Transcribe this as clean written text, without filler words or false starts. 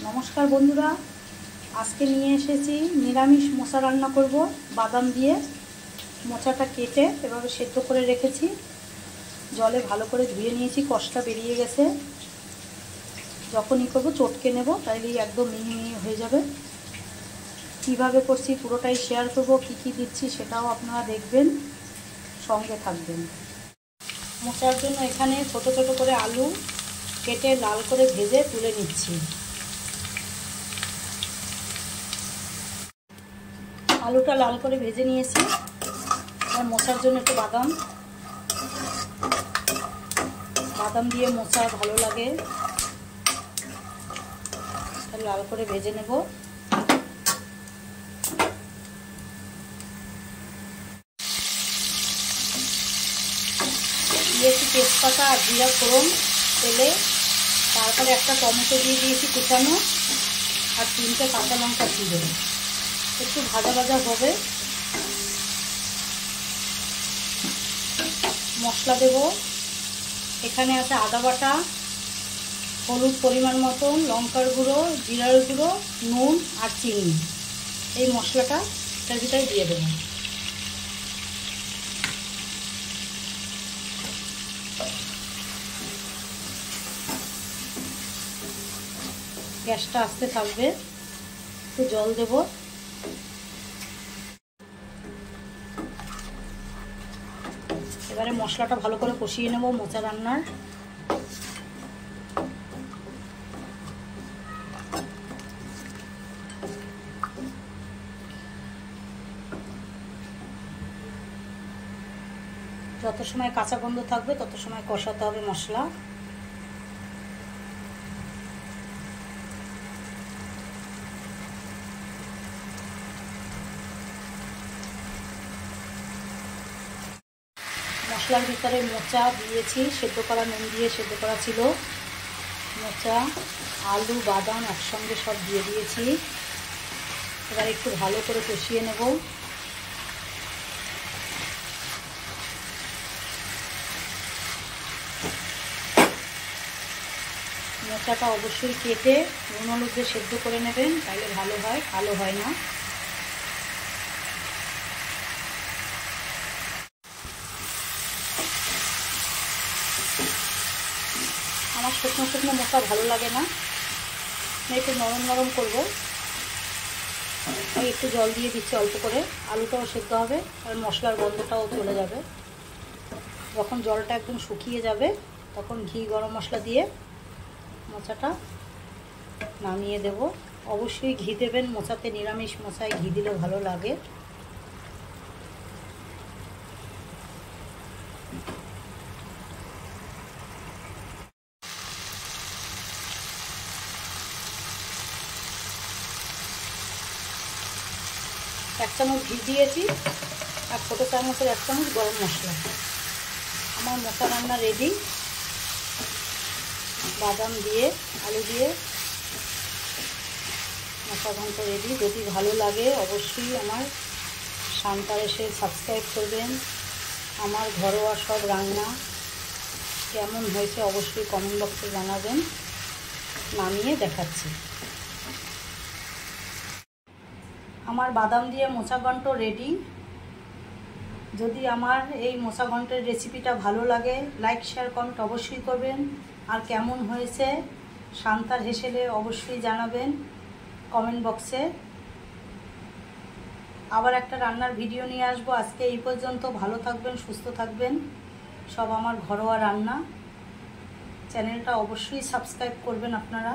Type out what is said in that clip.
নমস্কার বন্ধুরা, আজকে নিয়ে এসেছি নিরামিষ মোচা রান্না করব। বাদাম দিয়ে মোচাটা কেটে এভাবে সেদ্ধ করে রেখেছি, জলে ভালো করে ধুয়ে নিয়েছি, কষটা বেরিয়ে গেছে। যখনই করবো চটকে নেব, তাইলেই একদম মিহি মিহি হয়ে যাবে। কিভাবে করছি পুরোটাই শেয়ার করব, কি কি দিচ্ছি সেটাও আপনারা দেখবেন, সঙ্গে থাকবেন। মোচার জন্য এখানে ছোট ছোট করে আলু কেটে লাল করে ভেজে তুলে নিচ্ছি। আলুটা লাল করে ভেজে নিয়েছি। আর মোচার জন্য একটু বাদাম দিয়ে মোচা ভালো লাগে, লাল করে ভেজে নেব। দিয়েছি তেজপাতা আর জিরা ফোড়ন তেলে, তারপরে একটা টমেটো দিয়ে দিয়েছি কুচানো, আর 3টে কাঁচা লঙ্কা চিড়ে। একটু ভাজা ভাজা হবে। মশলা দেব, এখানে আছে আদা বাটা, হলুদ পরিমাণ মতন, লঙ্কার গুঁড়ো, জিরার গুঁড়ো, নুন আর চিনি। এই মশলাটা এটার ভিতরে দিয়ে দেব। গ্যাসটা আস্তে থাকবে। একটু জল দেব। এবারে মশলাটা ভালো করে কষিয়ে নেব মোচা রান্নার। যত সময় কাঁচা গন্ধ থাকবে তত সময় কষাতে হবে মশলা। মশলার ভিতরে মোচা দিয়েছি, সেদ্ধ করা নুন দিয়ে সেদ্ধ করা ছিল। মোচা, আলু, বাদাম একসঙ্গে সব দিয়ে দিয়েছি। এবার একটু ভালো করে কষিয়ে নেব। মোচাটা অবশ্যই কেটে নুন হলুদ দিয়ে সেদ্ধ করে নেবেন, তাহলে ভালো হয়, কালো হয় না। আমার শুকনো শুকনো মোচা ভালো লাগে না, একটু নরম নরম করবো। আমি একটু জল দিয়ে দিচ্ছি অল্প করে, আলুটাও সেদ্ধ হবে আর মশলার গন্ধটাও চলে যাবে। যখন জলটা একদম শুকিয়ে যাবে তখন ঘি গরম মশলা দিয়ে মোচাটা নামিয়ে দেব। অবশ্যই ঘি দেবেন মোচাতে, নিরামিষ মোচায় ঘি দিলে ভালো লাগে। এক চামচ ঘি দিয়েছি, আর ছোটো চামচের 1 চামচ গরম মশলা। আমার মোচা রান্না রেডি। বাদাম দিয়ে আলু দিয়ে মোচা ঘন্ট রেডি। যদি ভালো লাগে অবশ্যই আমার শান্তার এসে সাবস্ক্রাইব করবেন। আমার ঘরোয়া সব রান্না কেমন হয়েছে অবশ্যই কমেন্ট বক্সে জানাবেন। নামিয়ে দেখাচ্ছি। আমার বাদাম দিয়ে মোচা ঘন্ট রেডি। যদি আমার এই মোচা ঘন্টের রেসিপিটা ভালো লাগে লাইক শেয়ার কমেন্ট অবশ্যই করবেন। আর কেমন হয়েছে শান্তার হেসেলে অবশ্যই জানাবেন কমেন্ট বক্সে। আবার একটা রান্নার ভিডিও নিয়ে আসবো। আজকে এই পর্যন্ত। ভালো থাকবেন, সুস্থ থাকবেন। সব আমার ঘরোয়া রান্না। চ্যানেলটা অবশ্যই সাবস্ক্রাইব করবেন আপনারা।